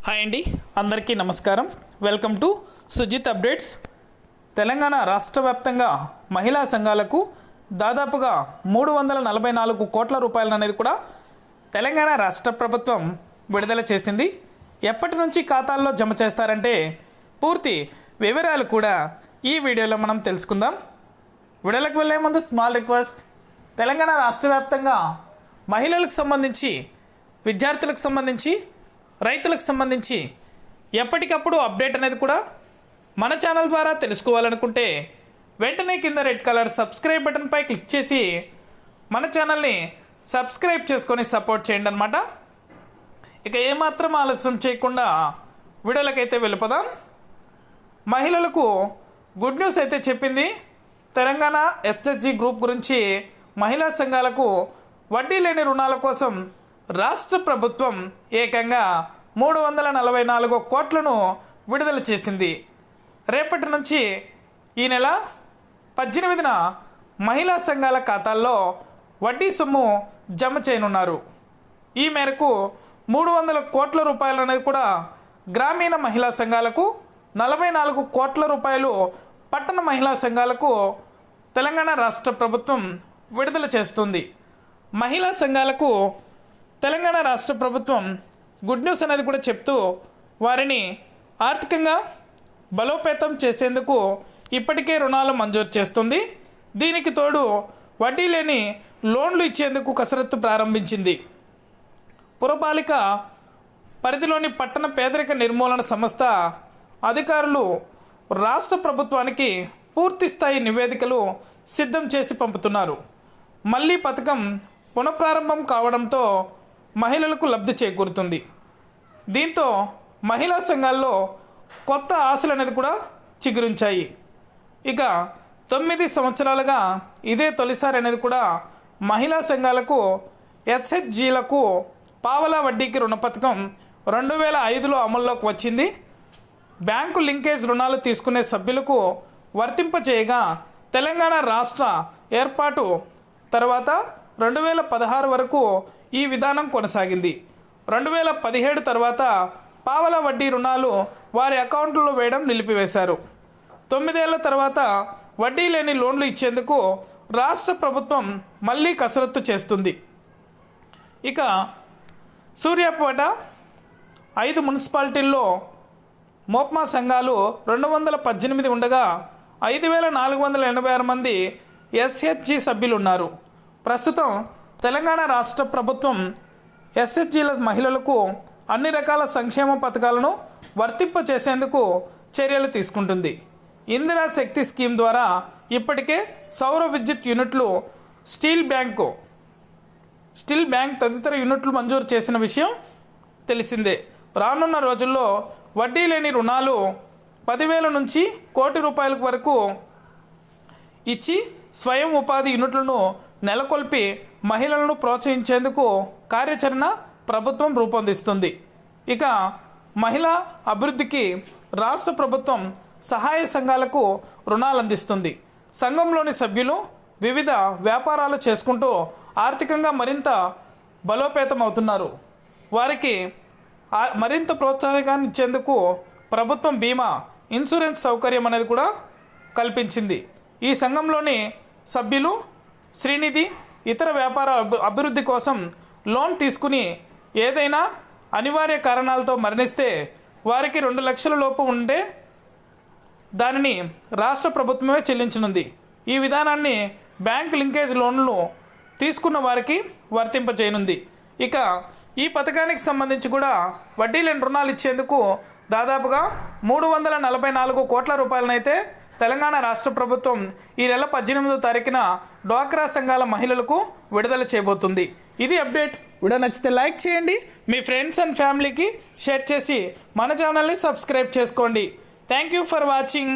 Hi అండి, అందరికీ నమస్కారం. Welcome to Sujith updates. Telangana రాష్ట్ర వ్యాప్తంగా మహిళా సంఘాలకు దాదాపుగా 344 కోట్ల రూపాయలు అనేది కూడా తెలంగాణ రాష్ట్ర ప్రభుత్వం విడుదల చేసింది. ఎప్పటి నుంచి ఖాతాల్లో జమ చేస్తారంటే పూర్తి వివరాలు కూడా ఈ వీడియోలో మనం తెలుసుకుందాం. వీడియోలకు వెళ్ళే ముందు స్మాల్ రిక్వెస్ట్. తెలంగాణ రాష్ట్ర వ్యాప్తంగా మహిళలకు సంబంధించి, విద్యార్థులకు సంబంధించి, రైతులకు సంబంధించి ఎప్పటికప్పుడు అప్డేట్ అనేది కూడా మన ఛానల్ ద్వారా తెలుసుకోవాలనుకుంటే వెంటనే కింద రెడ్ కలర్ సబ్స్క్రైబ్ బటన్పై క్లిక్ చేసి మన ఛానల్ని సబ్స్క్రైబ్ చేసుకొని సపోర్ట్ చేయండి అన్నమాట. ఇక ఏమాత్రం ఆలస్యం చేయకుండా వీడియోలకైతే వెళ్ళిపోదాం. మహిళలకు గుడ్ న్యూస్ అయితే చెప్పింది. తెలంగాణ ఎస్ఎస్జి గ్రూప్ గురించి మహిళా సంఘాలకు వడ్డీ లేని రుణాల కోసం రాష్ట్ర ప్రభుత్వం ఏకంగా 344 కోట్లను విడుదల చేసింది. రేపటి నుంచి ఈ నెల 18న మహిళా సంఘాల ఖాతాల్లో వడ్డీ సొమ్ము జమ చేయనున్నారు. ఈ మేరకు 300 కోట్ల రూపాయలు అనేది కూడా గ్రామీణ మహిళా సంఘాలకు, 44 కోట్ల రూపాయలు పట్టణ మహిళా సంఘాలకు తెలంగాణ రాష్ట్ర ప్రభుత్వం విడుదల చేస్తుంది. మహిళా సంఘాలకు తెలంగాణ రాష్ట్ర ప్రభుత్వం గుడ్ న్యూస్ అనేది కూడా చెప్తూ వారిని ఆర్థికంగా బలోపేతం చేసేందుకు ఇప్పటికే రుణాలు మంజూరు చేస్తుంది. దీనికి తోడు వడ్డీ లేని లోన్లు ఇచ్చేందుకు కసరత్తు ప్రారంభించింది. పురపాలిక పరిధిలోని పట్టణ పేదరిక నిర్మూలన సంస్థ అధికారులు రాష్ట్ర ప్రభుత్వానికి పూర్తి స్థాయి నివేదికలు సిద్ధం చేసి పంపుతున్నారు. మళ్ళీ పథకం పునఃప్రారంభం కావడంతో మహిళలకు లబ్ధి చేకూరుతుంది. దీంతో మహిళా సంఘాల్లో కొత్త ఆశలు అనేది కూడా చిగురించాయి. ఇక 9 సంవత్సరాలుగా ఇదే తొలిసారి అనేది కూడా మహిళా సంఘాలకు ఎస్హెచ్జీలకు పావలా వడ్డీకి రుణ పథకం 2005లో అమల్లోకి వచ్చింది. బ్యాంకు లింకేజ్ రుణాలు తీసుకునే సభ్యులకు వర్తింపచేయగా తెలంగాణ రాష్ట్ర ఏర్పాటు తర్వాత 2016 వరకు ఈ విధానం కొనసాగింది. 2017 తర్వాత పావలా వడ్డీ రుణాలు వారి అకౌంట్లలో వేయడం నిలిపివేశారు. 9 ఏళ్ల తర్వాత వడ్డీ లేని లోన్లు ఇచ్చేందుకు రాష్ట్ర ప్రభుత్వం మళ్ళీ కసరత్తు చేస్తుంది. ఇక సూర్యాపేట 5 మున్సిపాలిటీల్లో మోప్మా సంఘాలు 218 ఉండగా 5486 మంది ఎస్హెచ్జి సభ్యులు ఉన్నారు. ప్రస్తుతం తెలంగాణ రాష్ట్ర ప్రభుత్వం ఎస్హెచ్జీల మహిళలకు అన్ని రకాల సంక్షేమ పథకాలను వర్తింపచేసేందుకు చర్యలు తీసుకుంటుంది. ఇందిరా శక్తి స్కీమ్ ద్వారా ఇప్పటికే సౌర విద్యుత్ యూనిట్లు, స్టీల్ బ్యాంక్ తదితర యూనిట్లు మంజూరు చేసిన విషయం తెలిసిందే. రానున్న రోజుల్లో వడ్డీ లేని రుణాలు 10,000 నుంచి 1 కోటి రూపాయల వరకు ఇచ్చి స్వయం ఉపాధి యూనిట్లను నెలకొల్పి మహిళలను ప్రోత్సహించేందుకు కార్యాచరణ ప్రభుత్వం రూపొందిస్తుంది. ఇక మహిళా అభివృద్ధికి రాష్ట్ర ప్రభుత్వం సహాయ సంఘాలకు రుణాలు అందిస్తుంది. సంఘంలోని సభ్యులు వివిధ వ్యాపారాలు చేసుకుంటూ ఆర్థికంగా మరింత బలోపేతం అవుతున్నారు. వారికి మరింత ప్రోత్సాహకాన్ని ఇచ్చేందుకు ప్రభుత్వం బీమా, ఇన్సూరెన్స్ సౌకర్యం అనేది కూడా కల్పించింది. ఈ సంఘంలోని సభ్యులు శ్రీనిధి, ఇతర వ్యాపార అభివృద్ధి కోసం లోన్ తీసుకుని ఏదైనా అనివార్య కారణాలతో మరణిస్తే వారికి 2 లక్షల లోపు ఉండే దానిని రాష్ట్ర ప్రభుత్వమే చెల్లించనుంది. ఈ విధానాన్ని బ్యాంక్ లింకేజ్ లోన్లు తీసుకున్న వారికి వర్తింపజేయనుంది. ఇక ఈ పథకానికి సంబంధించి కూడా వడ్డీ లేని రుణాలు ఇచ్చేందుకు దాదాపుగా 344 కోట్ల రూపాయలనైతే తెలంగాణ రాష్ట్ర ప్రభుత్వం ఈ నెల 18వ తారీఖున డ్వాక్రా సంఘాల మహిళలకు విడుదల చేయబోతుంది. ఇది అప్డేట్. వీడియో నచ్చితే లైక్ చేయండి, మీ ఫ్రెండ్స్ అండ్ ఫ్యామిలీకి షేర్ చేసి మన ఛానల్ని సబ్స్క్రైబ్ చేసుకోండి. Thank you for watching.